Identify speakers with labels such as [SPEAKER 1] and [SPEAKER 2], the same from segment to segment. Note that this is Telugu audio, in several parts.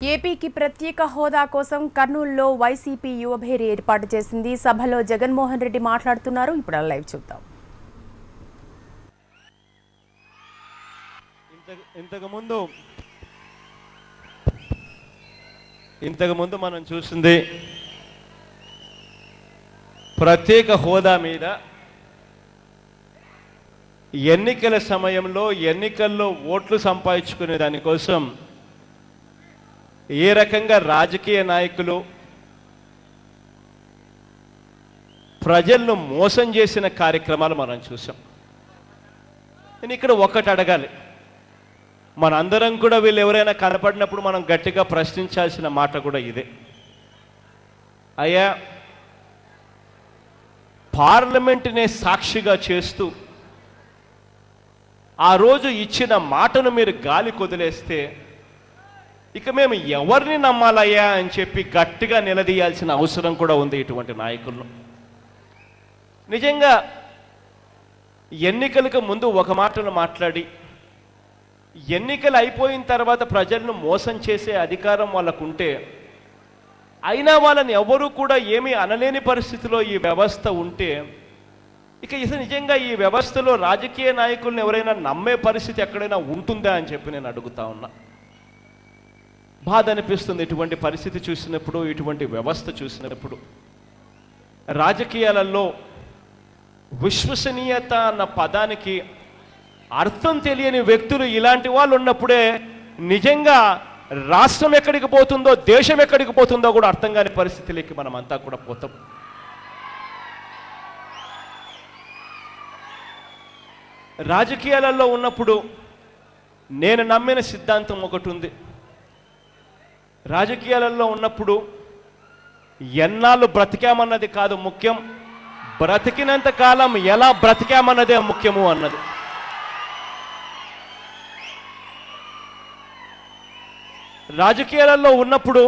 [SPEAKER 1] ఏపీకి ప్రత్యేక హోదా కోసం కర్నూలులో వైసీపీ యువభేరి ఏర్పాటు చేసింది. సభలో జగన్మోహన్ రెడ్డి మాట్లాడుతున్నారు. ఇప్పుడు లైవ్ చూద్దాం.
[SPEAKER 2] ఇంతకుముందు మనం చూసింది ప్రత్యేక హోదా మీద ఎన్నికల సమయంలో ఎన్నికల్లో ఓట్లు సంపాదించుకునే దానికోసం ఏ రకంగా రాజకీయ నాయకులు ప్రజలను మోసం చేసిన కార్యక్రమాలు మనం చూసాం. నేను ఇక్కడ ఒక్కటి అడగాలి, మనందరం కూడా వీళ్ళు ఎవరైనా కనపడినప్పుడు మనం గట్టిగా ప్రశ్నించాల్సిన మాట కూడా ఇదే. అయ్యా, పార్లమెంటునే సాక్షిగా చేస్తూ ఆ రోజు ఇచ్చిన మాటను మీరు గాలి కొదిలేస్తే ఇక మేము ఎవరిని నమ్మాలయ్యా అని చెప్పి గట్టిగా నిలదీయాల్సిన అవసరం కూడా ఉంది ఇటువంటి నాయకులను. నిజంగా ఎన్నికలకు ముందు ఒక మాటను మాట్లాడి ఎన్నికలు అయిపోయిన తర్వాత ప్రజలను మోసం చేసే అధికారం వాళ్ళకుంటే అయినా వాళ్ళని ఎవరూ కూడా ఏమీ అనలేని పరిస్థితిలో ఈ వ్యవస్థ ఉంటే ఇక నిజంగా ఈ వ్యవస్థలో రాజకీయ నాయకులను ఎవరైనా నమ్మే పరిస్థితి ఎక్కడైనా ఉంటుందా అని చెప్పి నేను అడుగుతా ఉన్నా. బాధ అనిపిస్తుంది ఇటువంటి పరిస్థితి చూసినప్పుడు, ఇటువంటి వ్యవస్థ చూసినప్పుడు. రాజకీయాలలో విశ్వసనీయత అన్న పదానికి అర్థం తెలియని వ్యక్తులు ఇలాంటి వాళ్ళు ఉన్నప్పుడే నిజంగా రాష్ట్రం ఎక్కడికి పోతుందో, దేశం ఎక్కడికి పోతుందో కూడా అర్థం కాని పరిస్థితిలోకి మనం అంతా కూడా పోతాం. రాజకీయాలలో ఉన్నప్పుడు నేను నమ్మిన సిద్ధాంతం ఒకటి ఉంది. రాజకీయాలలో ఉన్నప్పుడు ఎన్నాళ్ళు బ్రతికామన్నది కాదు ముఖ్యం, బ్రతికినంత కాలం ఎలా బ్రతికామన్నదే ముఖ్యము అన్నది. రాజకీయాలలో ఉన్నప్పుడు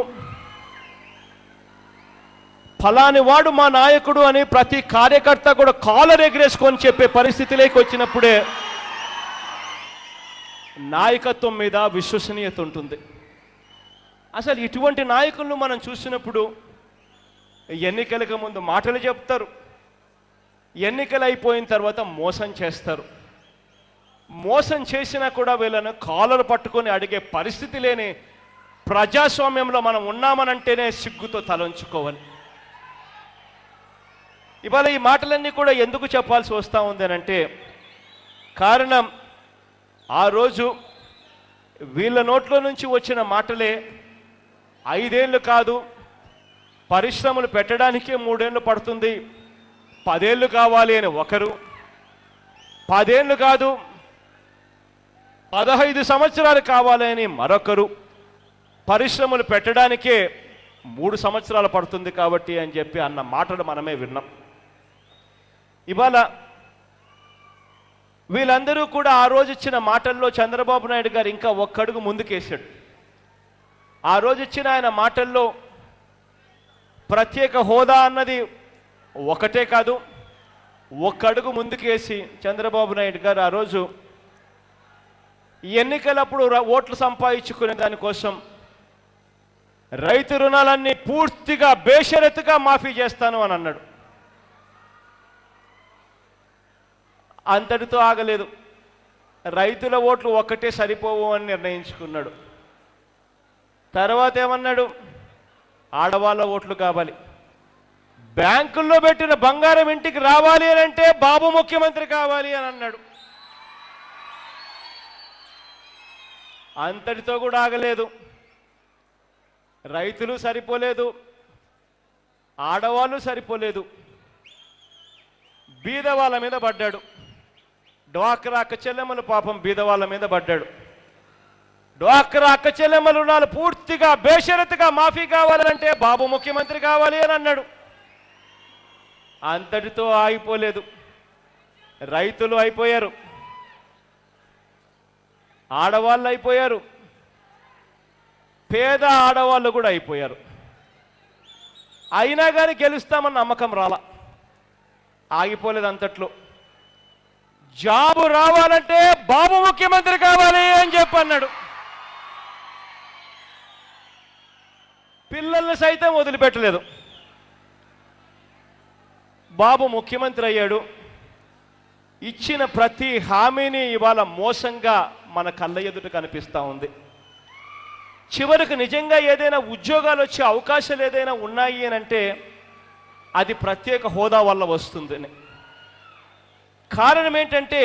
[SPEAKER 2] ఫలాని వాడు మా నాయకుడు అని ప్రతి కార్యకర్త కూడా కాలర్ ఎగరేసుకొని చెప్పే పరిస్థితిలోకి వచ్చినప్పుడే నాయకత్వం మీద విశ్వసనీయత ఉంటుంది. అసలు ఇటువంటి నాయకులను మనం చూసినప్పుడు ఎన్నికలకు ముందు మాటలు చెప్తారు, ఎన్నికలు అయిపోయిన తర్వాత మోసం చేస్తారు. మోసం చేసినా కూడా వీళ్ళను కాలర్ పట్టుకొని అడిగే పరిస్థితి లేని ప్రజాస్వామ్యంలో మనం ఉన్నామనంటేనే సిగ్గుతో తలంచుకోవాలి. ఇవాళ ఈ మాటలన్నీ కూడా ఎందుకు చెప్పాల్సి వస్తూ ఉంది అంటే కారణం ఆ రోజు వీళ్ళ నోట్లో నుంచి వచ్చిన మాటలే 5 ఏళ్ళు కాదు, పరిశ్రమలు పెట్టడానికే 3 ఏళ్ళు పడుతుంది, 10 ఏళ్ళు కావాలి అని ఒకరు, 10 ఏళ్ళు కాదు 15 సంవత్సరాలు కావాలి అని మరొకరు, పరిశ్రమలు పెట్టడానికే 3 సంవత్సరాలు పడుతుంది కాబట్టి అని చెప్పి అన్న మాటలు మనమే విన్నాం. ఇవాళ వీళ్ళందరూ కూడా ఆ రోజు ఇచ్చిన మాటల్లో చంద్రబాబు నాయుడు గారు ఇంకా ఒక్కడుగు ముందుకేశాడు. ఆ రోజు ఇచ్చిన ఆయన మాటల్లో ప్రత్యేక హోదా అన్నది ఒకటే కాదు, ఒక్కడుగు ముందుకేసి చంద్రబాబు నాయుడు గారు ఆ రోజు ఎన్నికలప్పుడు ఓట్లు సంపాదించుకునే దానికోసం రైతు రుణాలన్నీ పూర్తిగా బేషరతుగా మాఫీ చేస్తాను అని అన్నాడు. అంతటితో ఆగలేదు, రైతుల ఓట్లు ఒక్కటే సరిపోవు అని నిర్ణయించుకున్నాడు. తర్వాత ఏమన్నాడు, ఆడవాళ్ళ ఓట్లు కావాలి, బ్యాంకుల్లో పెట్టిన బంగారం ఇంటికి రావాలి అని అంటే బాబు ముఖ్యమంత్రి కావాలి అని అన్నాడు. అంతటితో కూడా ఆగలేదు, రైతులు సరిపోలేదు, ఆడవాళ్ళు సరిపోలేదు, బీదవాళ్ళ మీద పడ్డాడు. డ్వాక్రా అక్క చెల్లెమ్మలు పాపం బీదవాళ్ళ మీద పడ్డాడు. డ్వాక్రా అక్క చెల్లెమ్మల రుణాలు పూర్తిగా బేషరతుగా మాఫీ కావాలంటే బాబు ముఖ్యమంత్రి కావాలి అని అన్నాడు. అంతటితో ఆగిపోలేదు, రైతులు అయిపోయారు, ఆడవాళ్ళు అయిపోయారు, పేద ఆడవాళ్ళు కూడా అయిపోయారు. అయినా కానీ గెలుస్తామన్న నమ్మకం రాలా, ఆగిపోలేదు. అంతట్లో జాబు రావాలంటే బాబు ముఖ్యమంత్రి కావాలి అని చెప్పి అన్నాడు. పిల్లల్ని సైతం వదిలిపెట్టలేదు. బాబు ముఖ్యమంత్రి అయ్యాడు. ఇచ్చిన ప్రతి హామీని ఇవాళ మోసంగా మన కళ్ళ ఎదుట కనిపిస్తూ ఉంది. చివరికి నిజంగా ఏదైనా ఉద్యోగాలు వచ్చే అవకాశాలు ఏదైనా ఉన్నాయి అని అంటే అది ప్రత్యేక హోదా వల్ల వస్తుందని. కారణం ఏంటంటే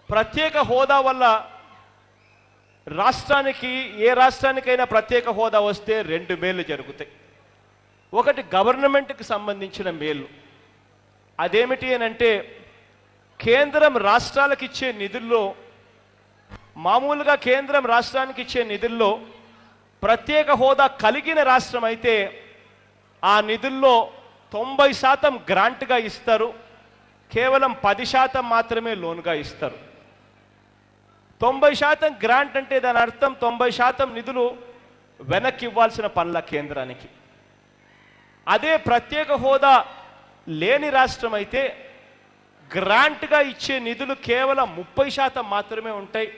[SPEAKER 2] ప్రత్యేక హోదా వల్ల రాష్ట్రానికి, ఏ రాష్ట్రానికైనా ప్రత్యేక హోదా వస్తే 2 మేలు జరుగుతాయి. ఒకటి గవర్నమెంట్కి సంబంధించిన మేలు. అదేమిటి అని అంటే కేంద్రం రాష్ట్రాలకు ఇచ్చే నిధుల్లో, మామూలుగా కేంద్రం రాష్ట్రానికి ఇచ్చే నిధుల్లో ప్రత్యేక హోదా కలిగిన రాష్ట్రం అయితే ఆ నిధుల్లో 90% గ్రాంట్గా ఇస్తారు, కేవలం 10% మాత్రమే లోన్గా ఇస్తారు. 90% గ్రాంట్ అంటే దాని అర్థం 90% నిధులు వెనక్కి ఇవ్వాల్సిన పనుల కేంద్రానికి. అదే ప్రత్యేక హోదా లేని రాష్ట్రం అయితే గ్రాంట్గా ఇచ్చే నిధులు కేవలం 30% మాత్రమే ఉంటాయి.